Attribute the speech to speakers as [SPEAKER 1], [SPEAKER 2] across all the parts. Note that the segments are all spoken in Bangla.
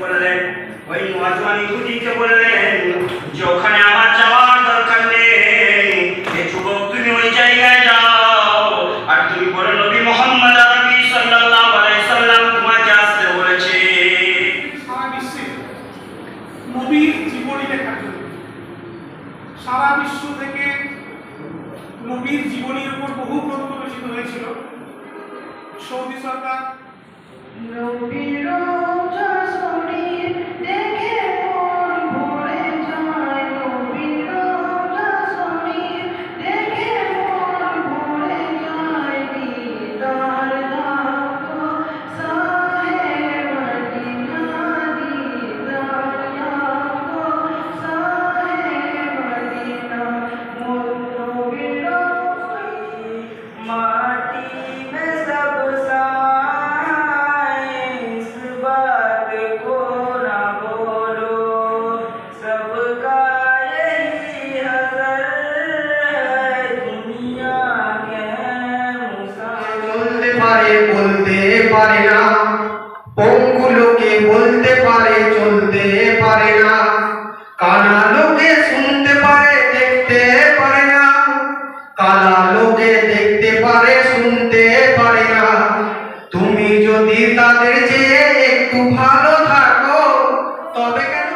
[SPEAKER 1] বললেন, ওই নওজোয়ান ইহুদিকে বললেন যে ওখানে আমার যাওয়ার দরকার নেই, হে যুবক তুমি ওই জায়গায় যাও আর তুমি বলো নবী মুহাম্মদ আরবি সাল্লাল্লাহু আলাইহি সাল্লাম তোমাকে আসতে বলেছে।
[SPEAKER 2] সারা বিশ্বে নবীর জীবনী লেখার জন্য সারা বিশ্ব থেকে নবীর জীবনীর উপর বহু গ্রন্থ রচিত হয়েছিল। সৌদি সরকার
[SPEAKER 3] নবীর রওজা শরীফ দেখে মন ভরে যায়, নবীর রওজা শরীফ দেখে মন ভরে যায়, দিদার দাও শাহে মদিনা, দিদার দাও শাহে মদিনা। নবীর রওজা মাটি में सब
[SPEAKER 4] বলতে পারে না, পঙ্গু লোকে বলতে পারে, চলতে পারে না, কানা লোকে শুনতে পারে, দেখতে পারে না, কালা লোকে দেখতে পারে, শুনতে পারে না। তুমি যদি তাদের চেয়ে একটু ভালো থাকো তবে কেন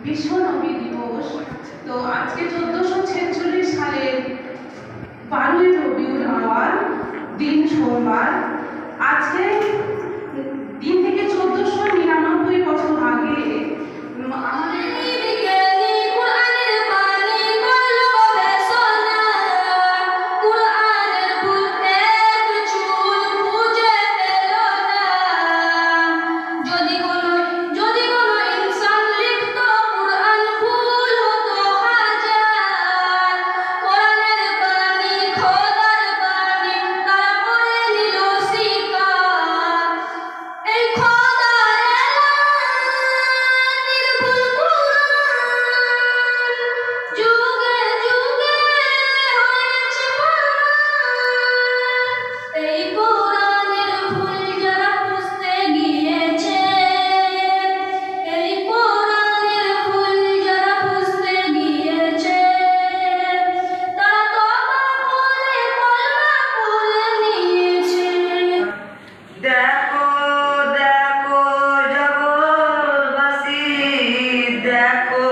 [SPEAKER 3] বিশ্ব নবী দিবস। তো আজকে 1446 সালের 12ই রবিউল আওয়াল, দিন সোমবার। আজকে দিন থেকে 1499 বছর আগে আমাদের
[SPEAKER 4] দেখো জগৎবাসী, দেখো